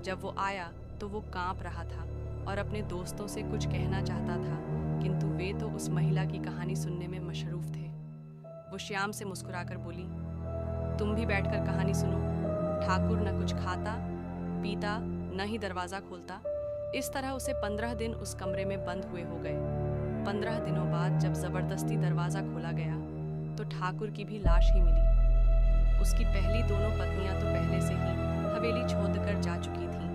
जब वो आया तो वो कांप रहा था और अपने दोस्तों से कुछ कहना चाहता था, किंतु वे तो उस महिला की कहानी सुनने में मशरूफ थे। वो श्याम से मुस्कुराकर बोली, तुम भी बैठकर कहानी सुनो। ठाकुर न कुछ खाता पीता न ही दरवाज़ा खोलता। इस तरह उसे 15 दिन उस कमरे में बंद हुए हो गए। 15 दिनों बाद जब जबरदस्ती दरवाज़ा खोला गया तो ठाकुर की भी लाश ही मिली। उसकी पहली दोनों पत्नियां तो पहले से ही हवेली छोड़कर जा चुकी थीं।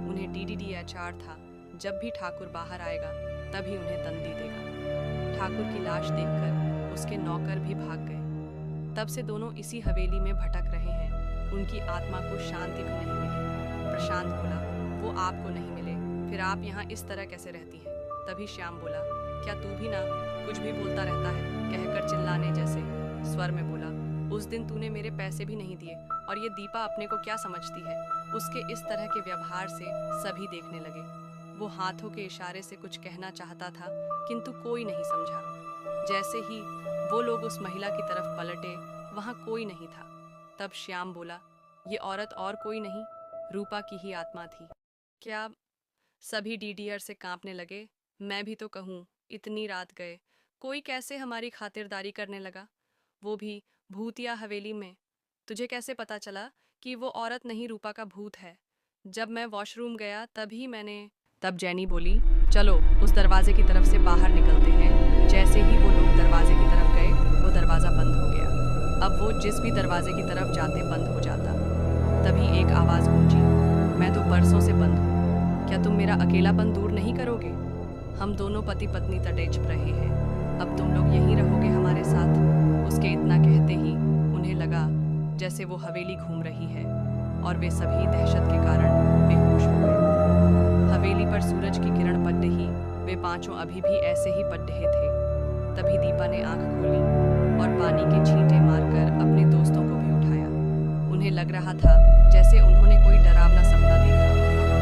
उन्हें DDDHR था, जब भी ठाकुर बाहर आएगा तभी उन्हें तंदी देगा। ठाकुर की लाश देखकर उसके नौकर भी भाग गए। तब से दोनों इसी हवेली में भटक रहे हैं। उनकी आत्मा को शांति भी नहीं मिली। प्रशांत बोला, वो आपको नहीं मिले, फिर आप यहाँ इस तरह कैसे रहती है? तभी श्याम बोला, क्या तू भी ना कुछ भी बोलता रहता है, कहकर चिल्लाने जैसे स्वर में बोला, उस दिन तूने मेरे पैसे भी नहीं दिए और ये दीपा अपने को क्या समझती है? उसके इस तरह के व्यवहार से सभी देखने लगे। वो हाथों के इशारे से कुछ कहना चाहता था, किंतु कोई नहीं समझा। जैसे ही वो लोग उस महिला की तरफ पलटे, वहां कोई नहीं था। तब श्याम बोला, ये औरत और कोई नहीं, रूपा की ही आत्मा थी। क्या? सभी DDR से कांपने लगे। मैं भी तो कहूँ, इतनी रात गए, कोई कैसे हमारी खातिरदारी करने लगा, वो भी भूतिया हवेली में। तुझे कैसे पता चला कि वो औरत नहीं रूपा का भूत है? जब मैं वॉशरूम गया तभी मैंने। तब जैनी बोली, चलो उस दरवाजे की तरफ से बाहर निकलते हैं। जैसे ही वो लोग दरवाजे की तरफ गए, वो दरवाज़ा बंद हो गया। अब वो जिस भी दरवाजे की तरफ जाते बंद हो जाता। तभी एक आवाज़ गूंजी, मैं तो बरसों से बंद हूँ, क्या तुम मेरा अकेलापन दूर नहीं करोगे? हम दोनों पति पत्नी तटे छिप रहे हैं, अब तुम लोग यहीं रहोगे हमारे साथ। उसके इतना कहते ही उन्हें लगा जैसे वो हवेली घूम रही है और वे सभी दहशत के कारण बेहोश हो गए। हवेली पर सूरज की किरण पड़ रही, वे पांचों अभी भी ऐसे ही पड़ रहे थे। तभी दीपा ने आंख खोली और पानी के छींटे मारकर अपने दोस्तों को भी उठाया। उन्हें लग रहा था जैसे उन्होंने कोई डरावना सपना देखा।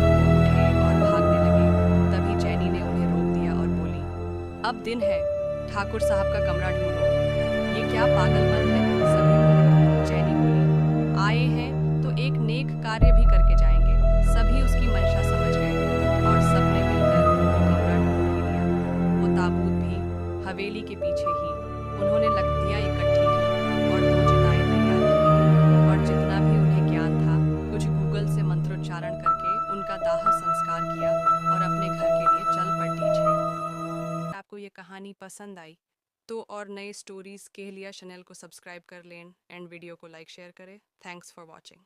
वो उठे और भागने लगे। तभी जैनी ने उन्हें रोक दिया और बोली, अब दिन है, ठाकुर साहब का कमरा ढूंढो। ये क्या पागलपन है? सभी बोले। जैनी बोली, आए हैं तो एक नेक कार्य भी करके जाएंगे। सभी उसकी मंशा समझ गए और सबने मिलकर वो कमरा ढूंढ ही लिया। वो ताबूत भी हवेली के पीछे ही। उन्होंने लकड़ियां इकट्ठी की और 2 चिताएं तैयार की और जितना भी उन्हें ज्ञान था, कुछ गूगल से मंत्रोच्चारण करके उनका दाह संस्कार किया और अपने घर के लिए चल पड़ी छे। आपको ये कहानी पसंद आई तो और नए स्टोरीज के लिए चैनल को सब्सक्राइब कर लें एंड वीडियो को लाइक शेयर करें। Thanks for watching.